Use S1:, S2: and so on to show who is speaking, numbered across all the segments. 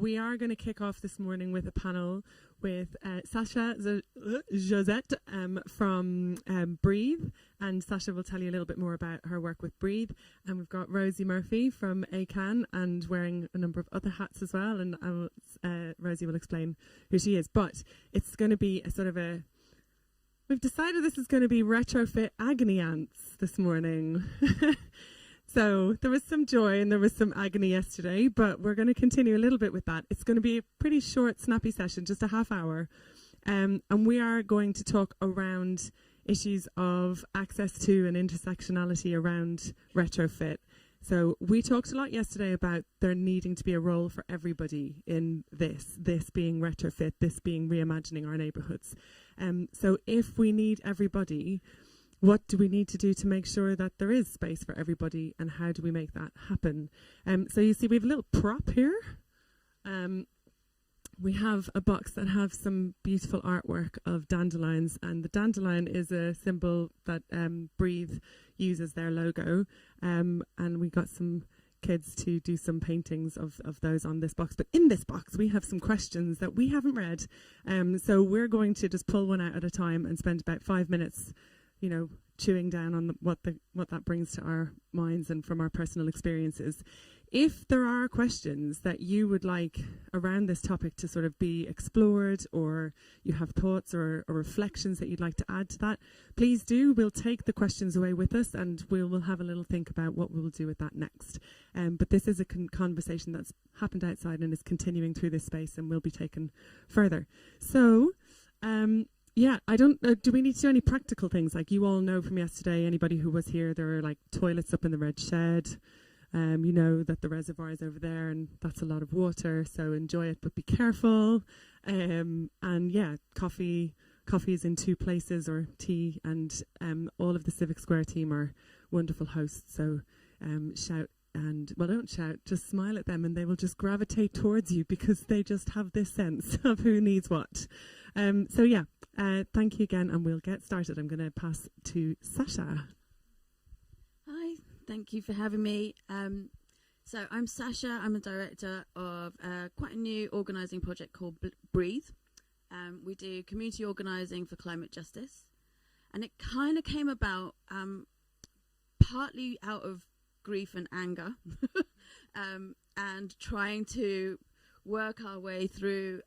S1: we are going to kick off this morning with a panel with Sasha, Josette from Breathe, and Sasha will tell you a little bit more about her work with Breathe. And we've got Rosie Murphy from ACAN and wearing a number of other hats as well, and Rosie will explain who she is. But it's going to be a sort of a... We've decided this is going to be retrofit agony ants this morning. So there was some joy and there was some agony yesterday, but we're going to continue a little bit with that. It's going to be a pretty short, snappy session, just a half hour. And we are going to talk around issues of access to and intersectionality around retrofit. So we talked a lot yesterday about there needing to be a role for everybody in this being retrofit, this being reimagining our neighbourhoods. So if we need everybody, what do we need to do to make sure that there is space for everybody, and how do we make that happen? So you see we have a little prop here. We have a box that has some beautiful artwork of dandelions, and the dandelion is a symbol that Breathe uses their logo, and we got some kids to do some paintings of those on this box. But in this box we have some questions that we haven't read, so we're going to just pull one out at a time and spend about 5 minutes chewing down on what that brings to our minds and from our personal experiences. If there are questions that you would like around this topic to sort of be explored, or you have thoughts or reflections that you'd like to add to that, please do. We'll take the questions away with us and we'll have a little think about what we'll do with that next. But this is a conversation that's happened outside and is continuing through this space and will be taken further. So, yeah, I don't do we need to do any practical things? Like, you all know from yesterday, anybody who was here, there are like toilets up in the red shed. You know that the reservoir is over there and that's a lot of water, so enjoy it, but be careful. And yeah, coffee is in 2 places, or tea, and all of the Civic Square team are wonderful hosts, so shout. And, well, don't shout, just smile at them and they will just gravitate towards you because they just have this sense of who needs what. So, yeah, thank you again, and we'll get started. I'm going to pass to Sasha.
S2: Hi, thank you for having me. So I'm Sasha. I'm a director of quite a new organising project called Breathe. We do community organising for climate justice. And it kind of came about partly out of grief and anger and trying to work our way through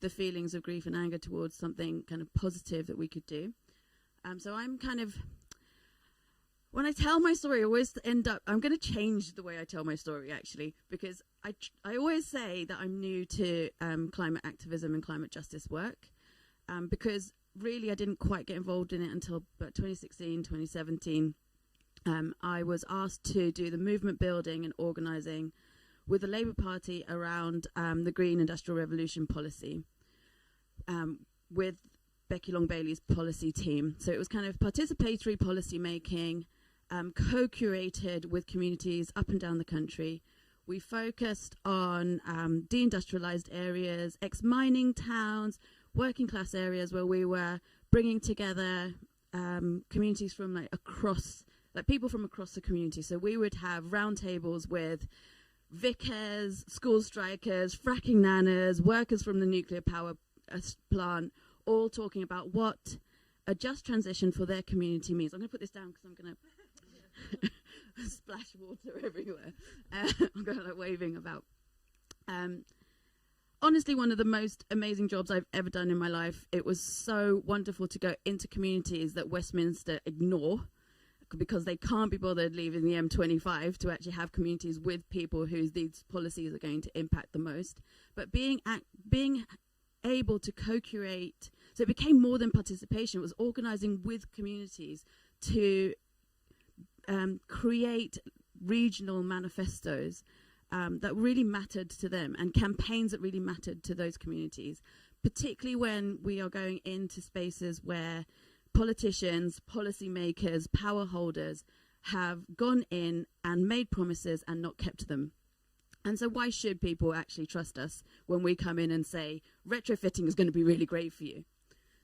S2: the feelings of grief and anger towards something kind of positive that we could do. So I'm kind of, when I tell my story, I always end up, I'm going to change the way I tell my story actually, because I always say that I'm new to climate activism and climate justice work, because really I didn't quite get involved in it until about 2016, 2017. I was asked to do the movement building and organising with the Labour Party around the Green Industrial Revolution policy with Becky Long-Bailey's policy team. So it was kind of participatory policy making, co-curated with communities up and down the country. We focused on deindustrialised areas, ex-mining towns, working class areas where we were bringing together communities from people from across the community. So we would have roundtables with vicars, school strikers, fracking nanas, workers from the nuclear power plant, all talking about what a just transition for their community means. I'm going to put this down because I'm going to splash water everywhere. I'm going to waving about. Honestly, one of the most amazing jobs I've ever done in my life. It was so wonderful to go into communities that Westminster ignore, because they can't be bothered leaving the M25 to actually have communities with people whose these policies are going to impact the most. But being able to co-curate, so it became more than participation, it was organising with communities to create regional manifestos that really mattered to them, and campaigns that really mattered to those communities, particularly when we are going into spaces where politicians, policymakers, power holders have gone in and made promises and not kept them. And so why should people actually trust us when we come in and say, retrofitting is going to be really great for you?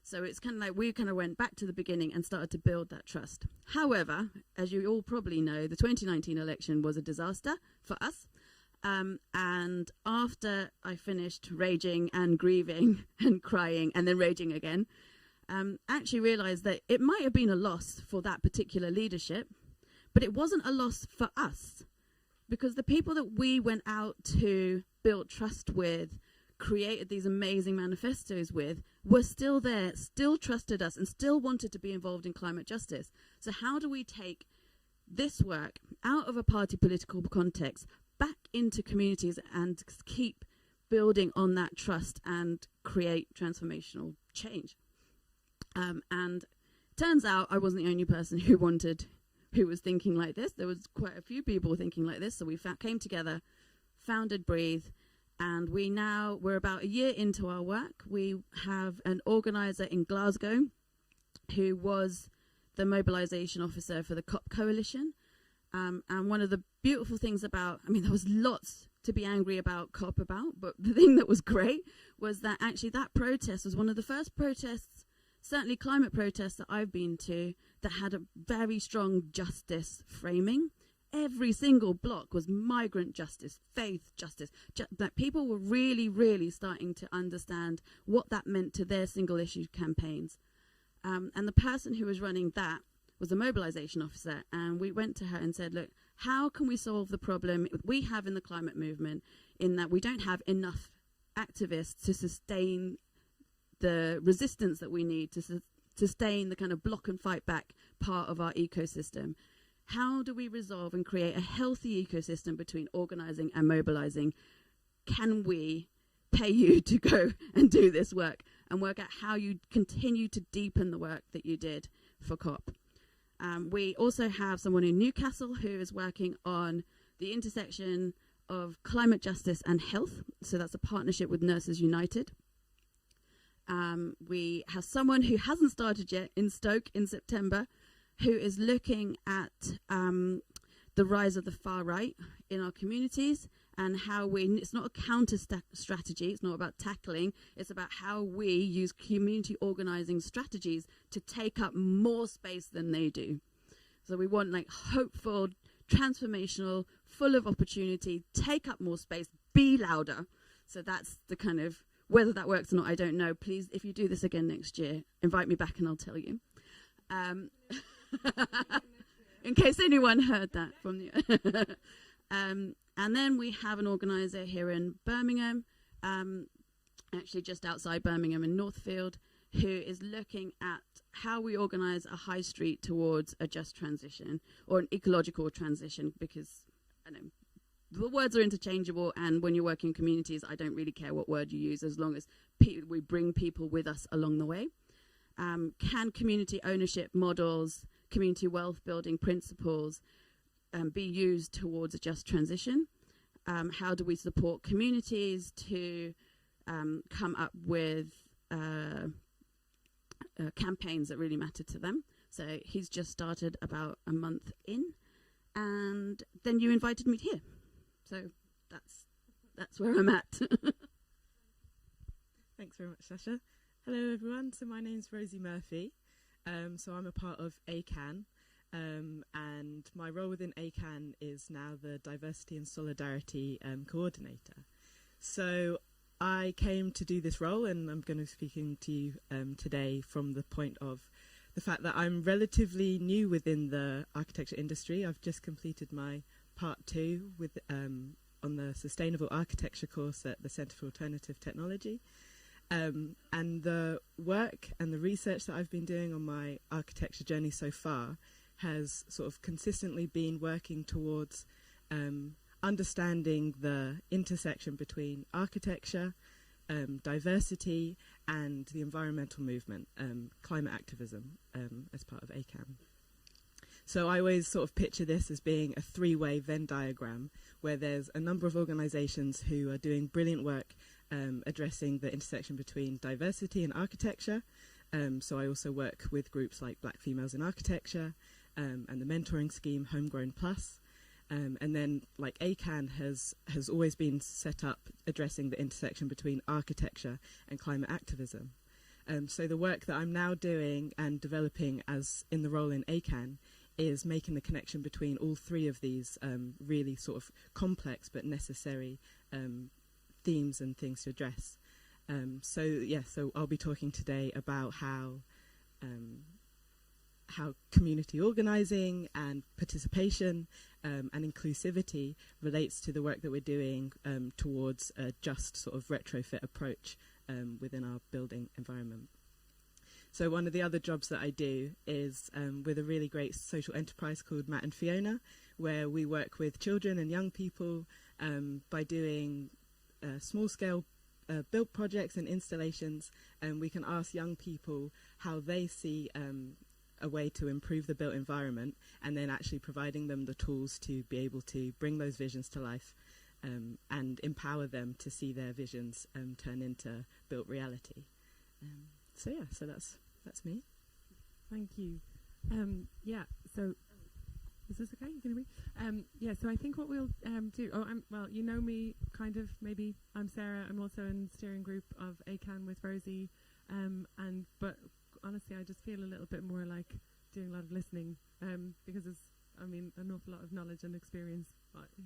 S2: So it's kind of like we kind of went back to the beginning and started to build that trust. However, as you all probably know, the 2019 election was a disaster for us. And after I finished raging and grieving and crying and then raging again, actually realized that it might have been a loss for that particular leadership, but it wasn't a loss for us, because the people that we went out to build trust with, created these amazing manifestos with, were still there, still trusted us, and still wanted to be involved in climate justice. So how do we take this work out of a party political context back into communities and keep building on that trust and create transformational change? And turns out I wasn't the only person who was thinking like this. There was quite a few people thinking like this. So we came together, founded Breathe, and we're about a year into our work. We have an organizer in Glasgow who was the mobilization officer for the COP coalition. And one of the beautiful things there was lots to be angry about COP about, but the thing that was great was that actually that protest was one of the first protests, certainly climate protests that I've been to, that had a very strong justice framing. Every single block was migrant justice, faith justice, that people were really, really starting to understand what that meant to their single issue campaigns. And the person who was running that was a mobilization officer, and we went to her and said, look, how can we solve the problem we have in the climate movement, in that we don't have enough activists to sustain the resistance that we need to sustain the kind of block and fight back part of our ecosystem? How do we resolve and create a healthy ecosystem between organizing and mobilizing? Can we pay you to go and do this work and work out how you continue to deepen the work that you did for COP? We also have someone in Newcastle who is working on the intersection of climate justice and health. So that's a partnership with Nurses United. We have someone who hasn't started yet in Stoke in September, who is looking at the rise of the far right in our communities, and how it's not a counter strategy, it's not about tackling, it's about how we use community organizing strategies to take up more space than they do. So we want hopeful, transformational, full of opportunity, take up more space, be louder. So that's the kind of, whether that works or not, I don't know. Please, if you do this again next year, invite me back and I'll tell you. In case anyone heard that from you. And then we have an organizer here in Birmingham, actually just outside Birmingham in Northfield, who is looking at how we organize a high street towards a just transition, or an ecological transition, because the words are interchangeable, and when you're working in communities, I don't really care what word you use, as long as we bring people with us along the way. Can community ownership models, community wealth building principles be used towards a just transition? How do we support communities to come up with campaigns that really matter to them? So he's just started about a month in, and then you invited me here. So that's where I'm at.
S1: Thanks very much, Sasha. Hello, everyone. So my name's Rosie Murphy. So I'm a part of ACAN. And my role within ACAN is now the Diversity and Solidarity Coordinator. So I came to do this role, and I'm going to be speaking to you today from the point of the fact that I'm relatively new within the architecture industry. I've just completed my part 2 with on the Sustainable Architecture course at the Centre for Alternative Technology. And the work and the research that I've been doing on my architecture journey so far has sort of consistently been working towards understanding the intersection between architecture, diversity, and the environmental movement, climate activism, as part of ACAN. So I always sort of picture this as being a 3-way Venn diagram, where there's a number of organizations who are doing brilliant work addressing the intersection between diversity and architecture. So I also work with groups like Black Females in Architecture, and the mentoring scheme Homegrown Plus. And then ACAN has always been set up addressing the intersection between architecture and climate activism. So the work that I'm now doing and developing as in the role in ACAN
S3: is making the connection between all three of these really sort of complex but necessary themes and things to address. So I'll be talking today about how community organising and participation and inclusivity relates to the work that we're doing towards a just sort of retrofit approach within our building environment. So one of the other jobs that I do is with a really great social enterprise called Matt and Fiona, where we work with children and young people by doing small-scale build projects and installations, and we can ask young people how they see a way to improve the built environment, and then actually providing them the tools to be able to bring those visions to life and empower them to see their visions turn into built reality. So that's me.
S1: Thank you. So is this okay? You can hear me? So I think what we'll do. Well, you know me kind of. Maybe I'm Sarah. I'm also in the steering group of ACAN with Rosie. But honestly, I just feel a little bit more like doing a lot of listening because there's, an awful lot of knowledge and experience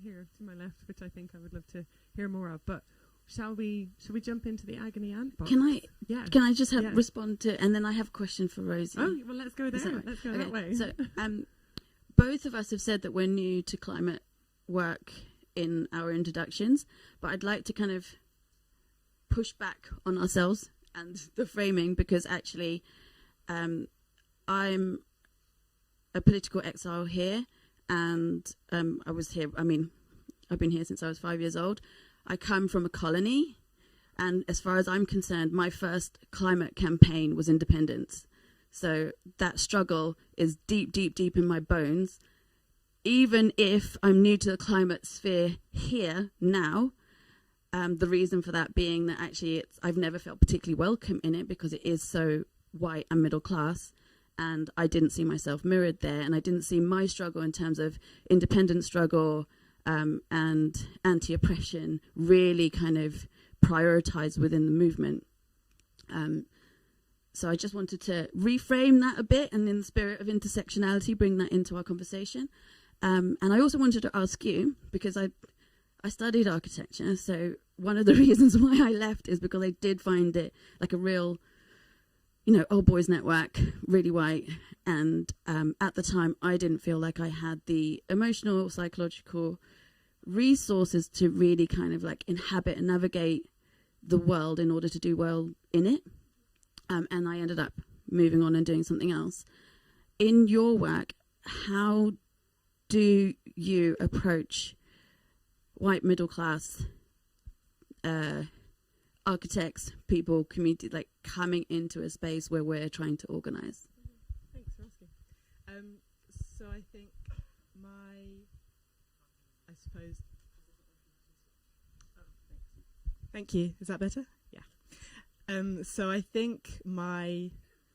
S1: here to my left, which I think I would love to hear more of. But should we jump into the agony ant box?
S2: Can I just respond to, and then I have a question for Rosie.
S1: Oh, well, let's go there. Let's go that way.
S2: So, both of us have said that we're new to climate work in our introductions, but I'd like to kind of push back on ourselves and the framing, because actually I'm a political exile here, and I was here, I've been here since I was 5 years old. I come from a colony, and as far as I'm concerned, my first climate campaign was independence. So that struggle is deep, deep, deep in my bones. Even if I'm new to the climate sphere here now, the reason for that being that actually I've never felt particularly welcome in it because it is so white and middle class, and I didn't see myself mirrored there, and I didn't see my struggle in terms of independent struggle and anti-oppression really kind of prioritized within the movement. So I just wanted to reframe that a bit, and in the spirit of intersectionality, bring that into our conversation. And I also wanted to ask you, because I studied architecture, so one of the reasons why I left is because I did find it like a real, old boys network, really white. And at the time, I didn't feel like I had the emotional, psychological resources to really kind of like inhabit and navigate the world in order to do well in it. And I ended up moving on and doing something else. In your work, how do you approach white middle class architects, people, community, like coming into a space where we're trying to organize?
S3: Thanks for asking. So I think Thank you. Is that better? Yeah. So I think my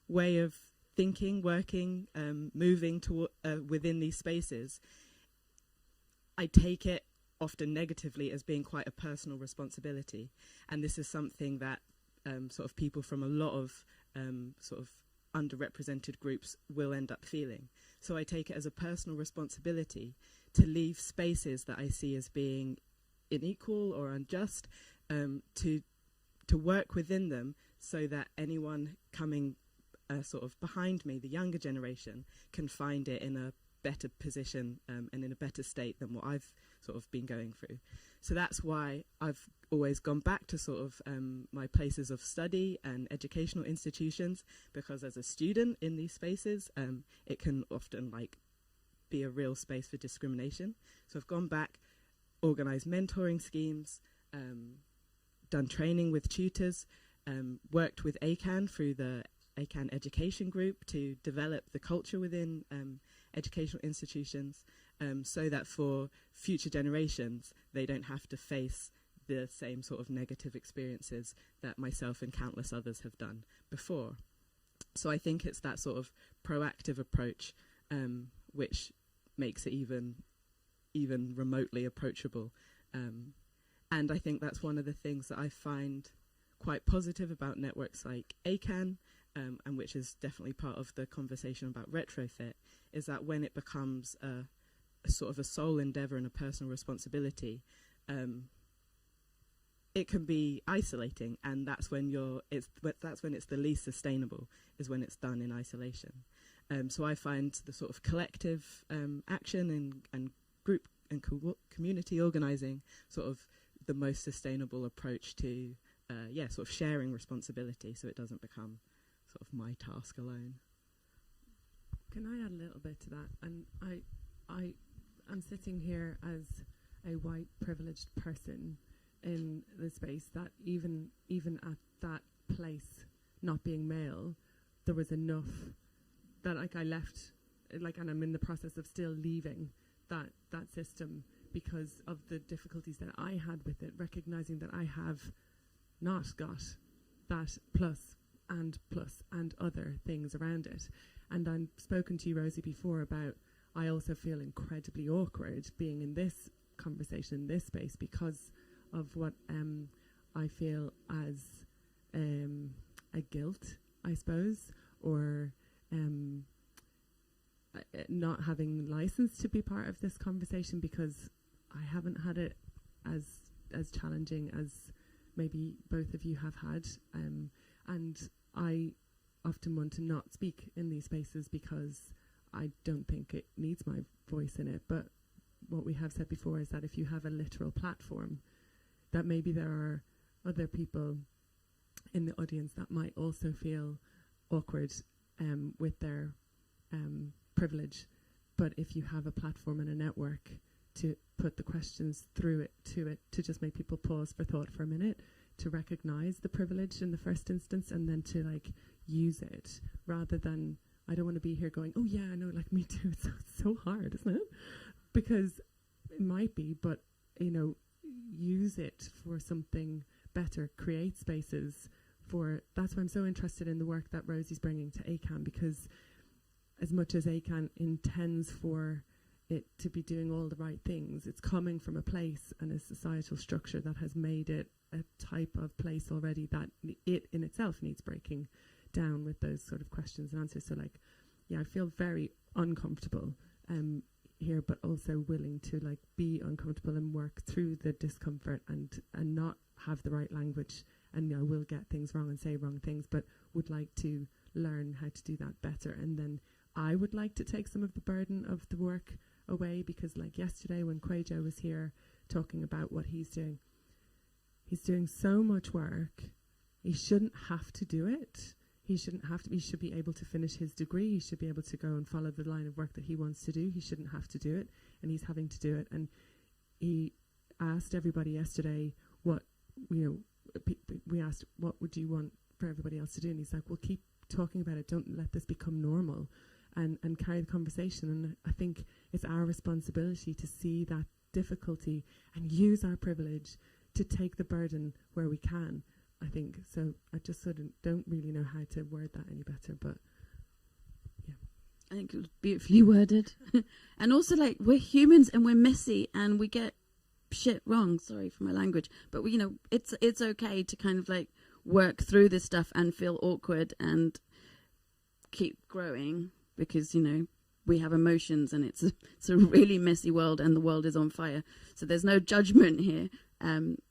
S3: way of thinking, working, moving to within these spaces, I take it often negatively as being quite a personal responsibility, and this is something that sort of people from a lot of sort of underrepresented groups will end up feeling. So I take it as a personal responsibility to leave spaces that I see as being unequal or unjust, to work within them so that anyone coming sort of behind me, the younger generation, can find it in a better position and in a better state than what I've sort of been going through. So that's why I've always gone back to sort of my places of study and educational institutions, because as a student in these spaces, it can often like be a real space for discrimination. So I've gone back, organised mentoring schemes, done training with tutors, worked with ACAN through the ACAN education group to develop the culture within educational institutions, so that for future generations they don't have to face the same sort of negative experiences that myself and countless others have done before. So I think it's that sort of proactive approach which makes it even remotely approachable. And I think that's one of the things that I find quite positive about networks like ACAN and which is definitely part of the conversation about retrofit, is that when it becomes a sort of a sole endeavour and a personal responsibility, it can be isolating, and that's when it's the least sustainable, is when it's done in isolation. So I find the sort of collective action and group and community organising sort of the most sustainable approach to sort of sharing responsibility, so it doesn't become sort of my task alone.
S1: Can I add a little bit to that? And I'm sitting here as a white privileged person in the space that even at that place not being male, there was enough that like I left, like, and I'm in the process of still leaving that system because of the difficulties that I had with it, recognizing that I have not got that plus and other things around it. And I've spoken to you, Rosie, before about I also feel incredibly awkward being in this conversation, in this space, because of what I feel as a guilt, I suppose, or not having license to be part of this conversation because I haven't had it as challenging as maybe both of you have had. And I often want to not speak in these spaces because I don't think it needs my voice in it. But what we have said before is that if you have a literal platform, that maybe there are other people in the audience that might also feel awkward with their privilege. But if you have a platform and a network to put the questions through it, to just make people pause for thought for a minute, to recognize the privilege in the first instance, and then to like use it rather than, I don't want to be here going, oh yeah, I know, like me too. It's so hard, isn't it? Because it might be, but you know, use it for something better, create spaces for, that's why I'm so interested in the work that Rosie's bringing to ACAN, because as much as ACAN intends for it to be doing all the right things, it's coming from a place and a societal structure that has made it a type of place already that it in itself needs breaking down with those sort of questions and answers. So like, yeah, I feel very uncomfortable here, but also willing to like be uncomfortable and work through the discomfort and not have the right language, and I will get things wrong and say wrong things, but would like to learn how to do that better. And then I would like to take some of the burden of the work away, because like yesterday when Kwejo was here talking about what he's doing so much work. He shouldn't have to do it. He should be able to finish his degree. He should be able to go and follow the line of work that he wants to do. He shouldn't have to do it, and he's having to do it. And he asked everybody yesterday what, you know, we asked, what would you want for everybody else to do? And he's like, well, keep talking about it. Don't let this become normal, and carry the conversation. And I think it's our responsibility to see that difficulty and use our privilege to take the burden where we can. I think so. I just sort of don't really know how to word that any better, but yeah,
S2: I think it was beautifully worded. And also, like, we're humans and we're messy and we get shit wrong. Sorry for my language, but we, you know, it's okay to kind of like work through this stuff and feel awkward and keep growing, because, you know, we have emotions and it's a really messy world and the world is on fire. So there's no judgment here.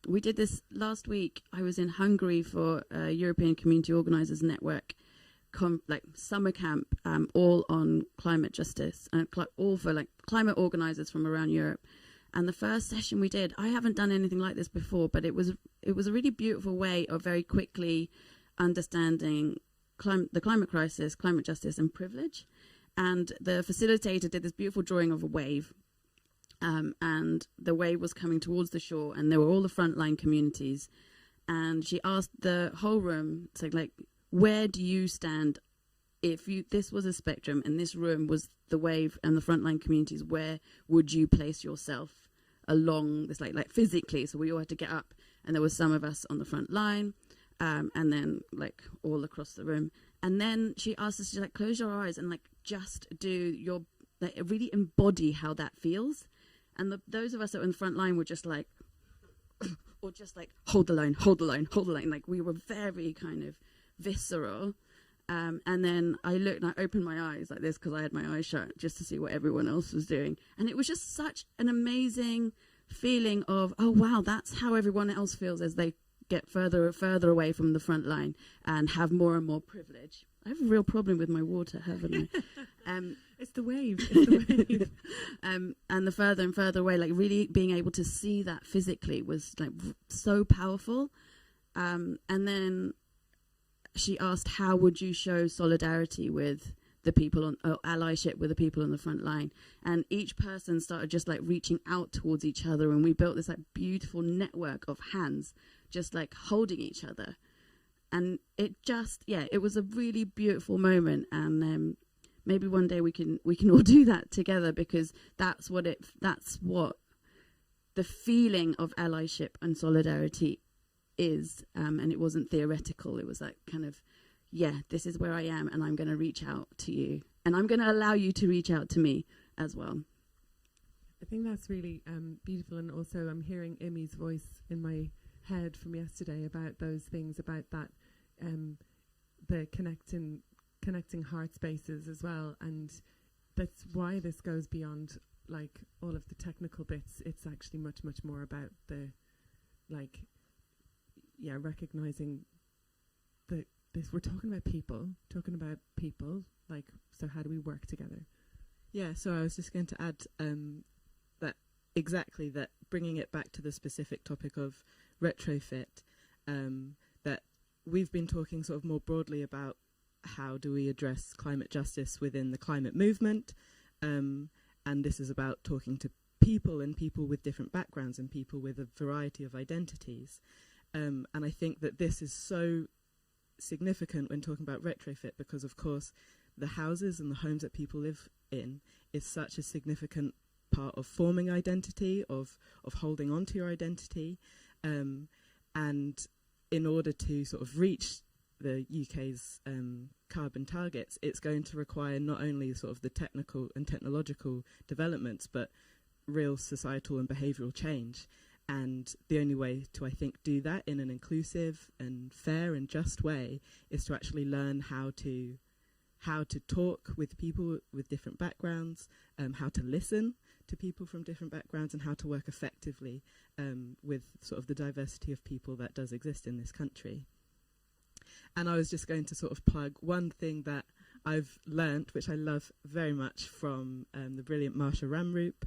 S2: We did this last week. I was in Hungary for a European Community Organisers Network summer camp, all on climate justice, all for like climate organisers from around Europe. And the first session we did, I haven't done anything like this before, but it was a really beautiful way of very quickly understanding the climate crisis, climate justice, and privilege. And the facilitator did this beautiful drawing of a wave. And the wave was coming towards the shore, and there were all the frontline communities. And she asked the whole room, so like, where do you stand if this was a spectrum and this room was the wave and the frontline communities? Where would you place yourself along this, like physically? So we all had to get up, and there were some of us on the front line, and then like all across the room. And then she asked us to like close your eyes and like just do your, like, really embody how that feels. And those of us that were in the front line were just like, or just like, hold the line, hold the line, hold the line. Like, we were very kind of visceral. And then I looked and I opened my eyes like this because I had my eyes shut just to see what everyone else was doing. And it was just such an amazing feeling of, oh, wow, that's how everyone else feels as they get further and further away from the front line and have more and more privilege. I have a real problem with my water, haven't I?
S1: It's the wave. It's the wave.
S2: And the further and further away, like really being able to see that physically was like so powerful. And then she asked, how would you show solidarity with the people on, or allyship with the people on the front line? And each person started just like reaching out towards each other, and we built this like beautiful network of hands just like holding each other. And it just, yeah, it was a really beautiful moment. And maybe one day we can all do that together, because that's what the feeling of allyship and solidarity is. And it wasn't theoretical. It was like kind of, yeah, this is where I am, and I'm going to reach out to you, and I'm going to allow you to reach out to me as well.
S1: I think that's really beautiful. And also I'm hearing Imi's voice in my head from yesterday about those things, about that, the connecting heart spaces as well. And that's why this goes beyond like all of the technical bits. It's actually much more about the recognizing that we're talking about people, like, so how do we work together?
S3: Yeah, so I was just going to add that bringing it back to the specific topic of retrofit, that we've been talking sort of more broadly about how do we address climate justice within the climate movement, and this is about talking to people, and people with different backgrounds, and people with a variety of identities, and I think that this is so significant when talking about retrofit, because of course the houses and the homes that people live in is such a significant part of forming identity, of holding on to your identity, and in order to sort of reach the UK's carbon targets, it's going to require not only sort of the technical and technological developments, but real societal and behavioural change. And the only way to, I think, do that in an inclusive and fair and just way is to actually learn how to talk with people with different backgrounds, how to listen to people from different backgrounds, and how to work effectively with sort of the diversity of people that does exist in this country. And I was just going to sort of plug one thing that I've learnt, which I love very much, from the brilliant Marsha Ramroop,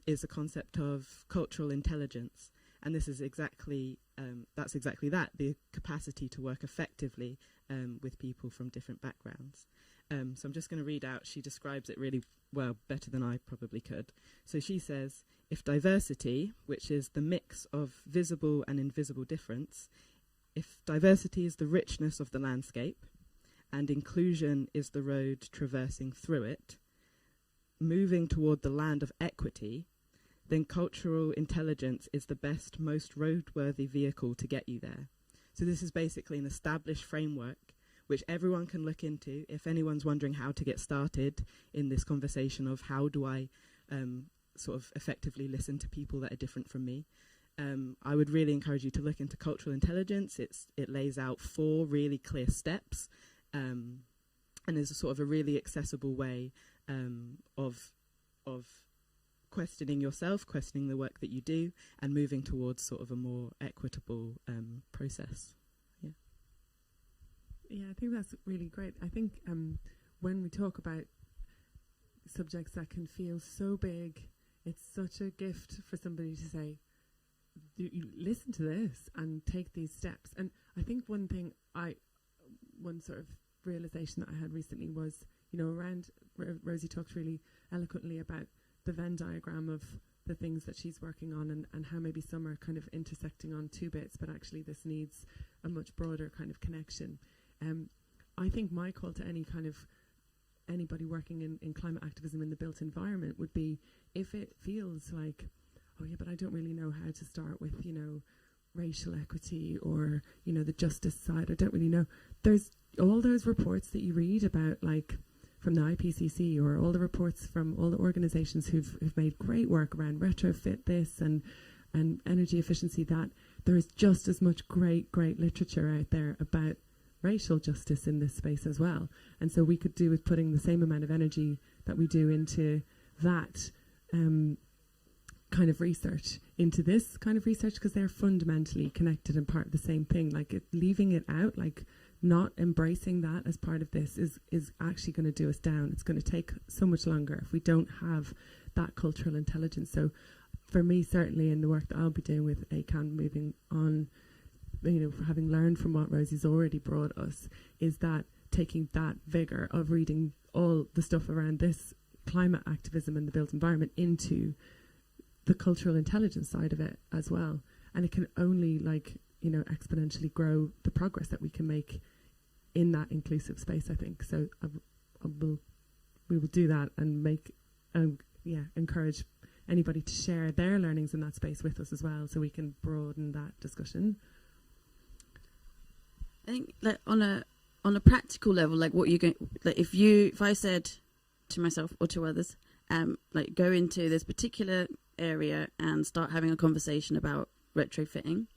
S3: is the concept of cultural intelligence. And this is exactly that, the capacity to work effectively with people from different backgrounds. So I'm just going to read out, she describes it really well, better than I probably could. So she says, if diversity, which is the mix of visible and invisible difference, if diversity is the richness of the landscape, and inclusion is the road traversing through it, moving toward the land of equity, then cultural intelligence is the best, most roadworthy vehicle to get you there. So this is basically an established framework which everyone can look into. If anyone's wondering how to get started in this conversation of how do I sort of effectively listen to people that are different from me, I would really encourage you to look into cultural intelligence. It lays out 4 really clear steps, and is a sort of a really accessible way of questioning yourself, questioning the work that you do, and moving towards sort of a more equitable process.
S1: Yeah, I think that's really great. I think when we talk about subjects that can feel so big, it's such a gift for somebody to say, you listen to this and take these steps. And I think one sort of realization that I had recently was, around Rosie talked really eloquently about the Venn diagram of the things that she's working on, and how maybe some are kind of intersecting on 2 bits, but actually this needs a much broader kind of connection. I think my call to anybody working in climate activism in the built environment would be, if it feels like, oh yeah, but I don't really know how to start with, racial equity or, the justice side. I don't really know. There's all those reports that you read about, like from the IPCC, or all the reports from all the organizations who've made great work around retrofit this and energy efficiency, that there is just as much great literature out there about racial justice in this space as well. And so we could do with putting the same amount of energy that we do into that kind of research into this kind of research, because they're fundamentally connected and part of the same thing. Like leaving it out, like not embracing that as part of this is actually going to do us down. It's going to take so much longer if we don't have that cultural intelligence. So for me, certainly in the work that I'll be doing with ACAN moving on, you know, having learned from what Rosie's already brought us, is that taking that vigor of reading all the stuff around this climate activism and the built environment into the cultural intelligence side of it as well. And it can only, like, you know, exponentially grow the progress that we can make in that inclusive space, I think. So we will do that and make, encourage anybody to share their learnings in that space with us as well, so we can broaden that discussion.
S2: I think, like, on a practical level, like, what you're going, like, if I said to myself or to others, like, go into this particular area and start having a conversation about retrofitting,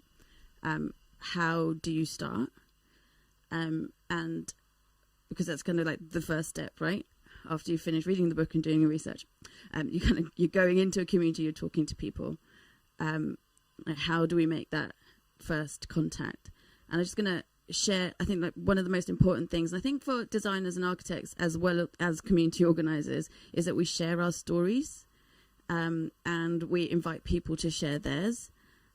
S2: how do you start? And because that's kind of like the first step, right? After you finish reading the book and doing your research, you're going into a community, you're talking to people. Like, how do we make that first contact? And I'm just going to share, I think, like, one of the most important things, I think, for designers and architects as well as community organisers, is that we share our stories, and we invite people to share theirs.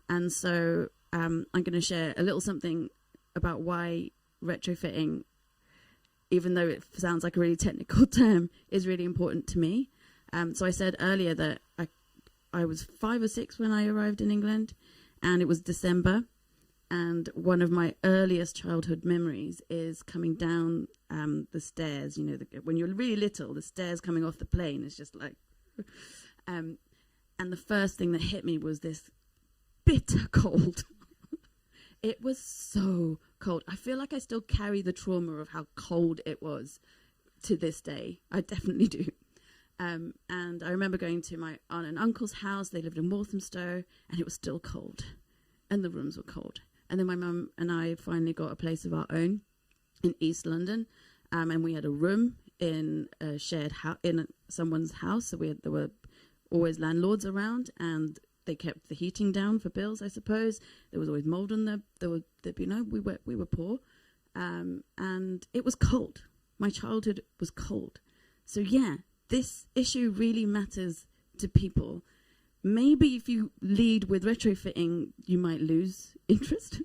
S2: And so I'm going to share a little something about why retrofitting, even though it sounds like a really technical term, is really important to me. So I said earlier that I was 5 or 6 when I arrived in England, and it was December. And one of my earliest childhood memories is coming down the stairs. You know, when you're really little, the stairs coming off the plane is just like... and the first thing that hit me was this bitter cold. It was so cold. I feel like I still carry the trauma of how cold it was to this day. I definitely do. And I remember going to my aunt and uncle's house. They lived in Walthamstow, and it was still cold, and the rooms were cold. And then my mum and I finally got a place of our own in East London, and we had a room in a shared house in someone's house. So there were always landlords around, and they kept the heating down for bills, I suppose. There was always mold on we were poor, and it was cold. My childhood was cold. So yeah, this issue really matters to people. Maybe if you lead with retrofitting, you might lose interest.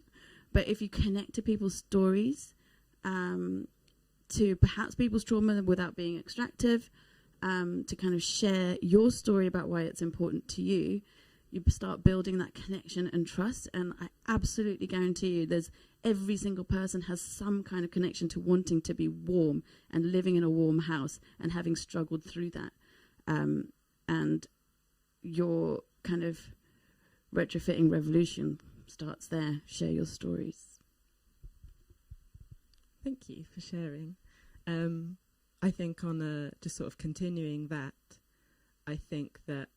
S2: But if you connect to people's stories, to perhaps people's trauma without being extractive, to kind of share your story about why it's important to you, you start building that connection and trust. And I absolutely guarantee you every single person has some kind of connection to wanting to be warm and living in a warm house and having struggled through that. And your kind of retrofitting revolution starts there. Share your stories.
S3: Thank you for sharing. I think just sort of continuing that, I think that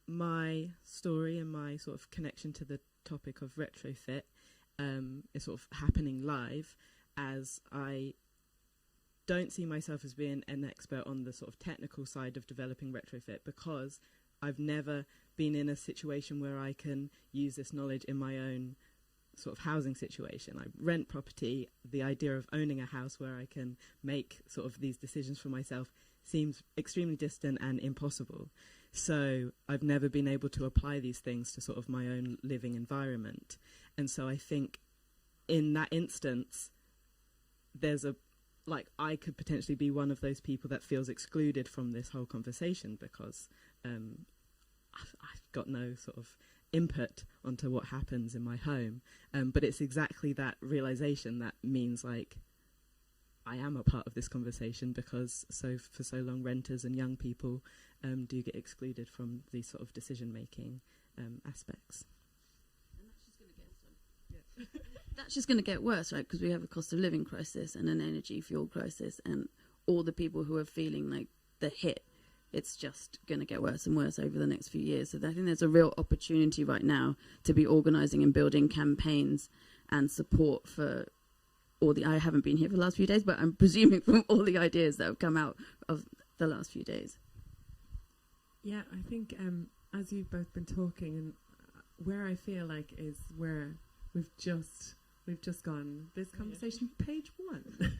S3: my story and my sort of connection to the topic of retrofit is sort of happening live, as I don't see myself as being an expert on the sort of technical side of developing retrofit, because I've never been in a situation where I can use this knowledge in my own sort of housing situation. I rent property. The idea of owning a house where I can make sort of these decisions for myself seems extremely distant and impossible. So I've never been able to apply these things to sort of my own living environment. And so I think in that instance, I could potentially be one of those people that feels excluded from this whole conversation, because I've got no sort of input onto what happens in my home. But it's exactly that realization that means, like, I am a part of this conversation, because for so long renters and young people do get excluded from these sort of decision-making aspects.
S2: That's just going to get worse, right? Because we have a cost of living crisis and an energy fuel crisis, and all the people who are feeling like the hit. It's just going to get worse and worse over the next few years. So I think there's a real opportunity right now to be organising and building campaigns and support for I haven't been here for the last few days, but I'm presuming from all the ideas that have come out of the last few days.
S1: Yeah, I think as you've both been talking, and where I feel like is where we've just gone. This conversation, page 1.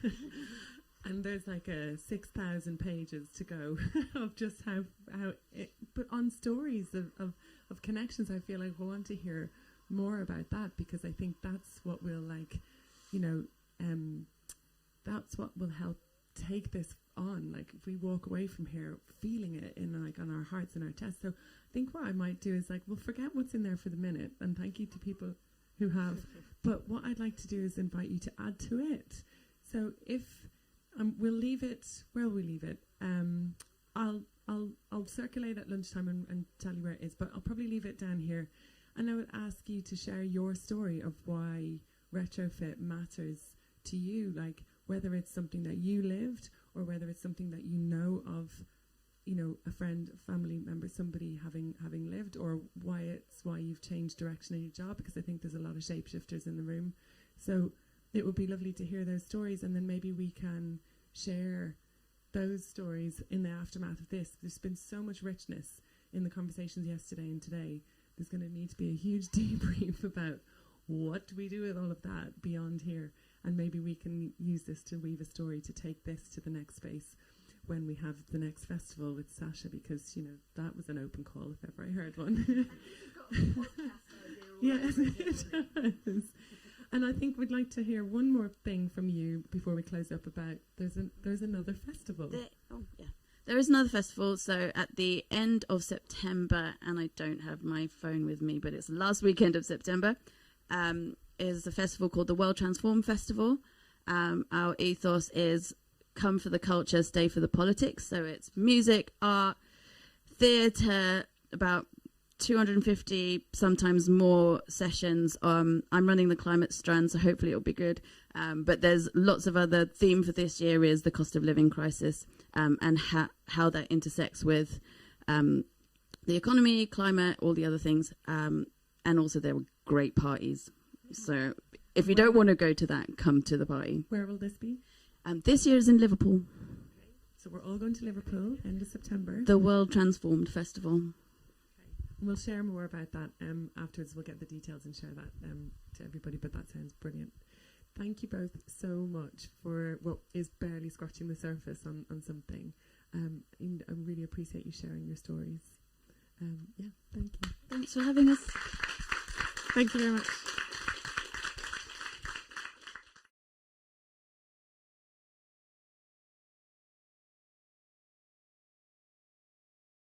S1: And there's like 6,000 pages to go of just how it, but on stories of connections. I feel like we want to hear more about that, because I think that's what will, like, you know, that's what will help take this on. Like, if we walk away from here feeling it in, like, on our hearts and our chests. So I think what I might do is, like, we'll forget what's in there for the minute, and thank you to people who have. But what I'd like to do is invite you to add to it. So if we'll leave it, where will we leave it? I'll circulate at lunchtime and tell you where it is, but I'll probably leave it down here. And I would ask you to share your story of why Retrofit matters to you, like whether it's something that you lived or whether it's something that you know of, you know, a friend, a family member, somebody having lived, or why you've changed direction in your job, because I think there's a lot of shapeshifters in the room. So it would be lovely to hear those stories, and then maybe we can share those stories in the aftermath of this. There's been so much richness in the conversations yesterday and today. There's going to need to be a huge debrief about what do we do with all of that beyond here, and maybe we can use this to weave a story to take this to the next space when we have the next festival with Sasha, because, you know, that was an open call if ever I heard one. Yes, it does. And I think we'd like to hear one more thing from you before we close up about there's another festival.
S2: There is another festival. So at the end of September, and I don't have my phone with me, but it's the last weekend of September, is a festival called the World Transform Festival. Our ethos is come for the culture, stay for the politics. So it's music, art, theatre, about 250, sometimes more sessions. I'm running the climate strand, so hopefully it'll be good. But there's lots of other theme for this year is the cost of living crisis, and how that intersects with the economy, climate, all the other things. And also there were great parties. So if you don't want to go to that, come to the party.
S1: Where will this be?
S2: This year is in Liverpool.
S1: So we're all going to Liverpool, end of September.
S2: The World Transformed Festival.
S1: We'll share more about that afterwards. We'll get the details and share that to everybody, but that sounds brilliant. Thank you both so much for what is barely scratching the surface on something. And I really appreciate you sharing your stories. Yeah, thank you.
S2: Thanks for having us.
S1: Thank you very much.